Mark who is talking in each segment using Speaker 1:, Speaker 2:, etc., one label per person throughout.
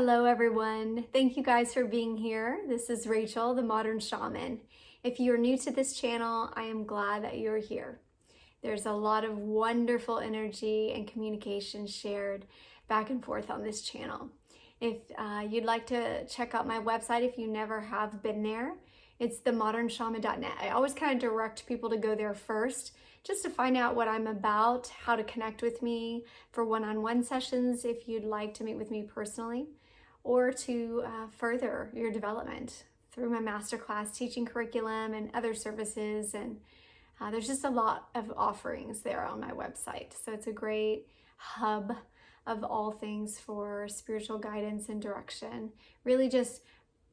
Speaker 1: Hello everyone. Thank you guys for being here. This is Rachel, the Modern Shaman. If you're new to this channel, I am glad that you're here. There's a lot of wonderful energy and communication shared back and forth on this channel. If you'd like to check out my website, if you never have been there, it's themodernshaman.net. I always kind of direct people to go there first, just to find out what I'm about, how to connect with me for one-on-one sessions if you'd like to meet with me personally, or to further your development through my masterclass teaching curriculum and other services. And there's just a lot of offerings there on my website. So it's a great hub of all things for spiritual guidance and direction, really just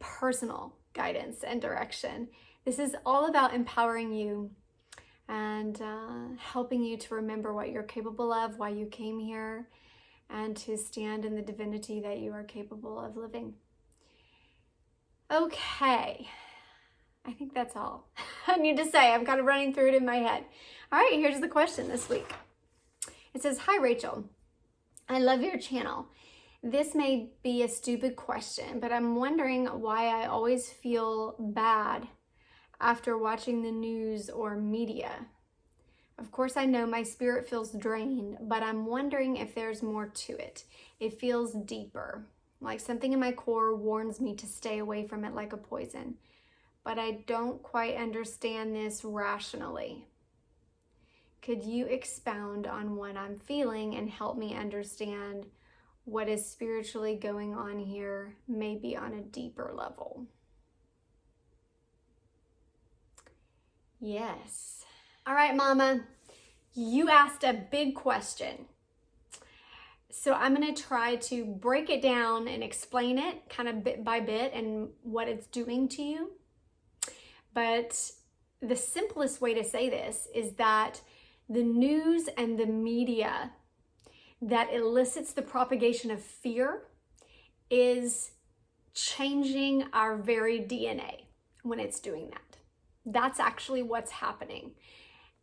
Speaker 1: personal guidance and direction. This is all about empowering you and helping you to remember what you're capable of, why you came here, and to stand in the divinity that you are capable of living. Okay, I think that's all I need to say. I'm kind of running through it in my head. All right, here's the question this week. It says, "Hi Rachel, I love your channel. This may be a stupid question, but I'm wondering why I always feel bad after watching the news or media. Of course, I know my spirit feels drained, but I'm wondering if there's more to it. It feels deeper, like something in my core warns me to stay away from it like a poison, but I don't quite understand this rationally. Could you expound on what I'm feeling and help me understand what is spiritually going on here, maybe on a deeper level?" Yes. All right, Mama, you asked a big question. So I'm going to try to break it down and explain it kind of bit by bit and what it's doing to you. But the simplest way to say this is that the news and the media that elicits the propagation of fear is changing our very DNA when it's doing that. That's actually what's happening.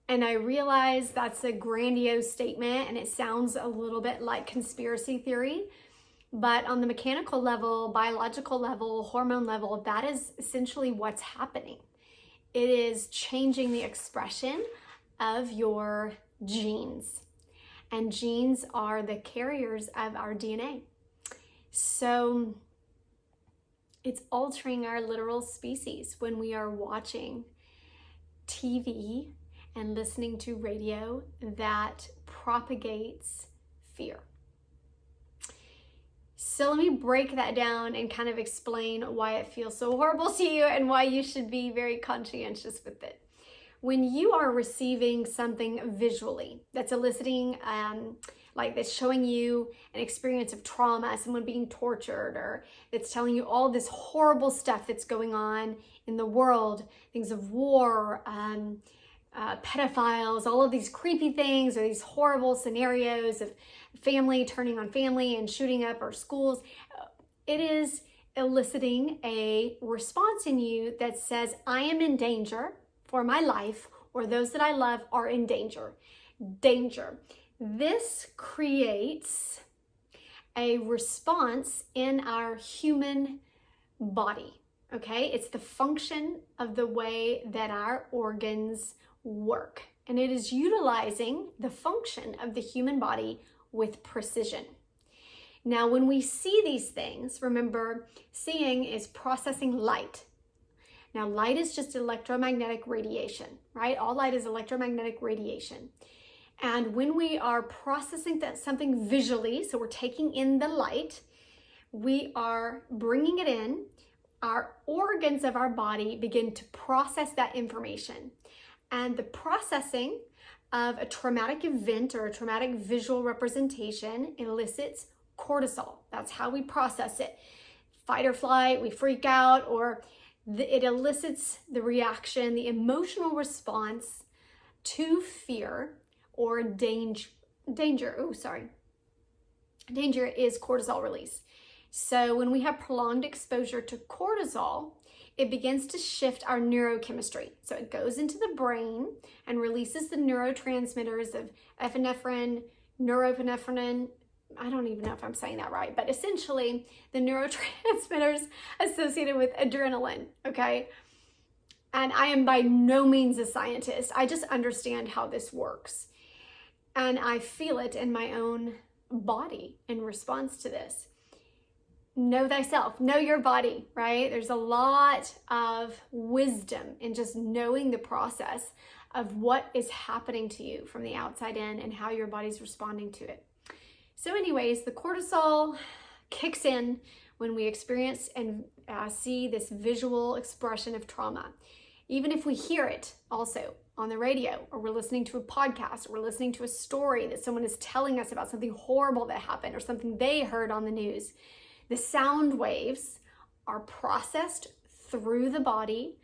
Speaker 1: And I realize that's a grandiose statement and it sounds a little bit like conspiracy theory, but on the mechanical level, biological level, hormone level, that is essentially what's happening. It is changing the expression of your genes. And genes are the carriers of our DNA. So it's altering our literal species when we are watching TV and listening to radio that propagates fear. So let me break that down and kind of explain why it feels so horrible to you and why you should be very conscientious with it. When you are receiving something visually that's eliciting, like that's showing you an experience of trauma, someone being tortured, or that's telling you all this horrible stuff that's going on in the world, things of war, pedophiles, all of these creepy things, or these horrible scenarios of family turning on family and shooting up our schools, it is eliciting a response in you that says, I am in danger for my life, or those that I love are in danger. Danger. This creates a response in our human body, okay? It's the function of the way that our organs work, and it is utilizing the function of the human body with precision. Now, when we see these things, remember, seeing is processing light. Now, light is just electromagnetic radiation, right? All light is electromagnetic radiation. And when we are processing something visually, so we're taking in the light, we are bringing it in, our organs of our body begin to process that information. And the processing of a traumatic event or a traumatic visual representation elicits cortisol. That's how we process it. Fight or flight, we freak out, or it elicits the reaction, the emotional response to fear or danger. Danger is cortisol release. So when we have prolonged exposure to cortisol, it begins to shift our neurochemistry. So it goes into the brain and releases the neurotransmitters of epinephrine, norepinephrine, I don't even know if I'm saying that right, but essentially the neurotransmitters associated with adrenaline, okay? And I am by no means a scientist. I just understand how this works. And I feel it in my own body in response to this. Know thyself, know your body, right? There's a lot of wisdom in just knowing the process of what is happening to you from the outside in and how your body's responding to it. So anyways, the cortisol kicks in when we experience and see this visual expression of trauma. Even if we hear it also on the radio, or we're listening to a podcast, or we're listening to a story that someone is telling us about something horrible that happened or something they heard on the news, the sound waves are processed through the body,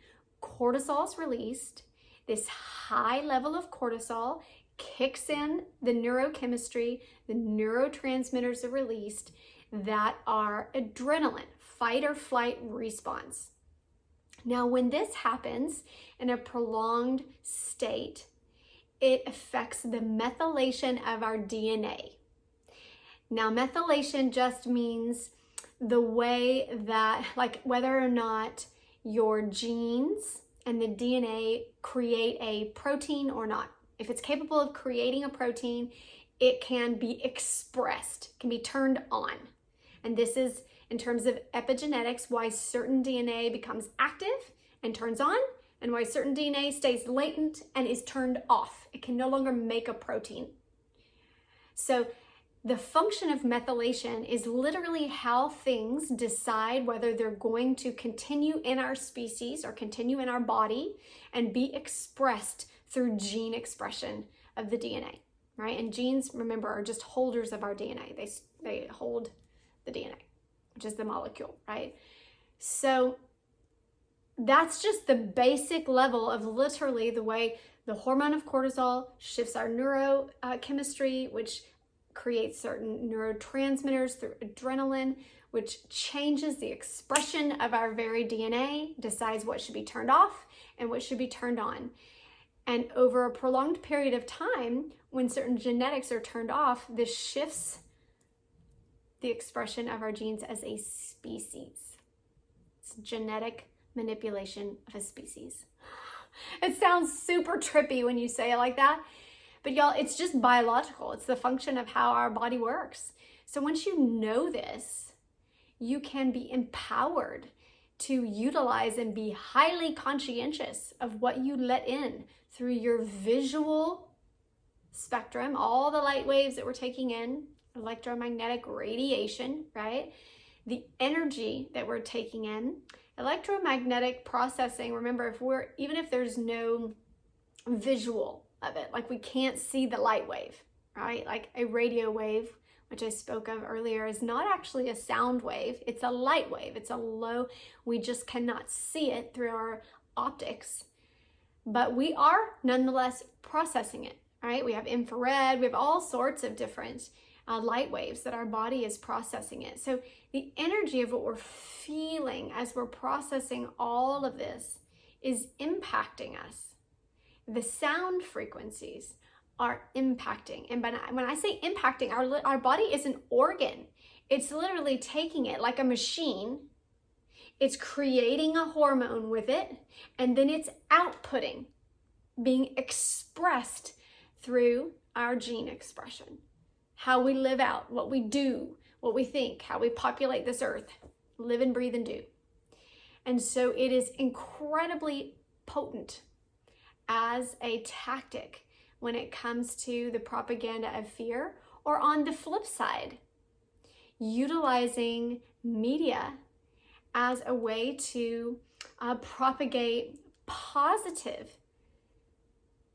Speaker 1: cortisol is released, this high level of cortisol kicks in the neurochemistry, the neurotransmitters are released that are adrenaline, fight or flight response. Now, when this happens in a prolonged state, it affects the methylation of our DNA. Now, methylation just means the way that, like, whether or not your genes and the DNA create a protein or not. If it's capable of creating a protein, it can be expressed, can be turned on. And this is, in terms of epigenetics, why certain DNA becomes active and turns on, and why certain DNA stays latent and is turned off. It can no longer make a protein. So the function of methylation is literally how things decide whether they're going to continue in our species or continue in our body and be expressed through gene expression of the DNA, right? And genes, remember, are just holders of our DNA. They hold the DNA, which is the molecule, right? So that's just the basic level of literally the way the hormone of cortisol shifts our neurochemistry, which creates certain neurotransmitters through adrenaline, which changes the expression of our very DNA, decides what should be turned off and what should be turned on. And over a prolonged period of time, when certain genetics are turned off, this shifts the expression of our genes as a species. It's genetic manipulation of a species. It sounds super trippy when you say it like that, but y'all, it's just biological. It's the function of how our body works. So once you know this, you can be empowered to utilize and be highly conscientious of what you let in through your visual spectrum, all the light waves that we're taking in, electromagnetic radiation, right? The energy that we're taking in, electromagnetic processing. Remember, even if there's no visual of it, like we can't see the light wave, right? Like a radio wave, which I spoke of earlier, is not actually a sound wave. It's a light wave. It's a low, we just cannot see it through our optics, but we are nonetheless processing it, right? We have infrared, we have all sorts of different light waves that our body is processing it. So the energy of what we're feeling as we're processing all of this is impacting us. The sound frequencies are impacting. And when I say impacting, our body is an organ. It's literally taking it like a machine. It's creating a hormone with it, and then it's outputting, being expressed through our gene expression. How we live out, what we do, what we think, how we populate this earth, live and breathe and do. And so it is incredibly potent as a tactic when it comes to the propaganda of fear, or on the flip side, utilizing media as a way to propagate positive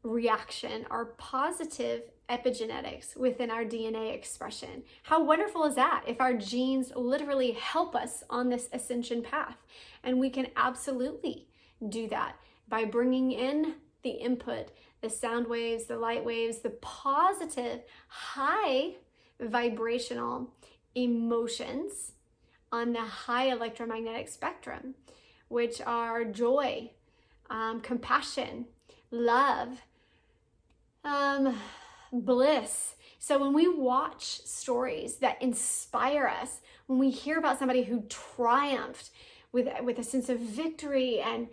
Speaker 1: reaction or positive epigenetics within our DNA expression. How wonderful is that if our genes literally help us on this ascension path? And we can absolutely do that by bringing in the input, the sound waves, the light waves, the positive, high vibrational emotions on the high electromagnetic spectrum, which are joy, compassion, love, bliss. So when we watch stories that inspire us, when we hear about somebody who triumphed with a sense of victory and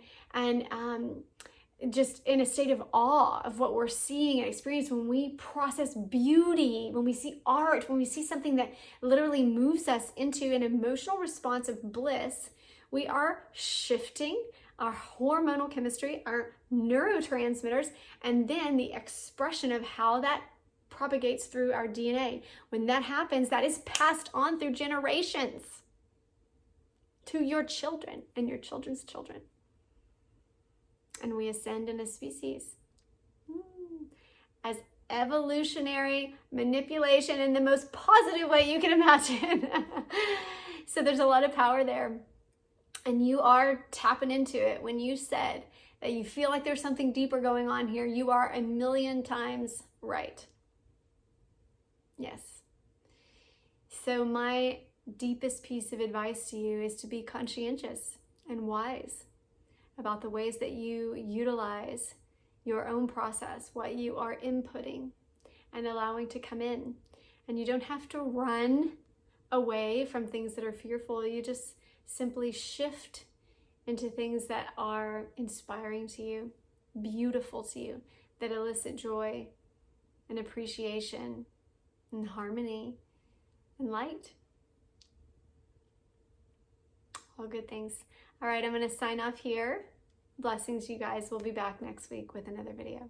Speaker 1: just in a state of awe of what we're seeing and experiencing, when we process beauty, when we see art, when we see something that literally moves us into an emotional response of bliss, we are shifting our hormonal chemistry, our neurotransmitters, and then the expression of how that propagates through our DNA. When that happens, that is passed on through generations to your children and your children's children. And we ascend in a species as evolutionary manipulation in the most positive way you can imagine. So there's a lot of power there. And you are tapping into it. When you said that you feel like there's something deeper going on here, you are 1,000,000 times right. Yes. So my deepest piece of advice to you is to be conscientious and wise about the ways that you utilize your own process, what you are inputting and allowing to come in. And you don't have to run away from things that are fearful. You just simply shift into things that are inspiring to you, beautiful to you, that elicit joy and appreciation and harmony and light. All good things. All right, I'm going to sign off here. Blessings, you guys. We'll be back next week with another video.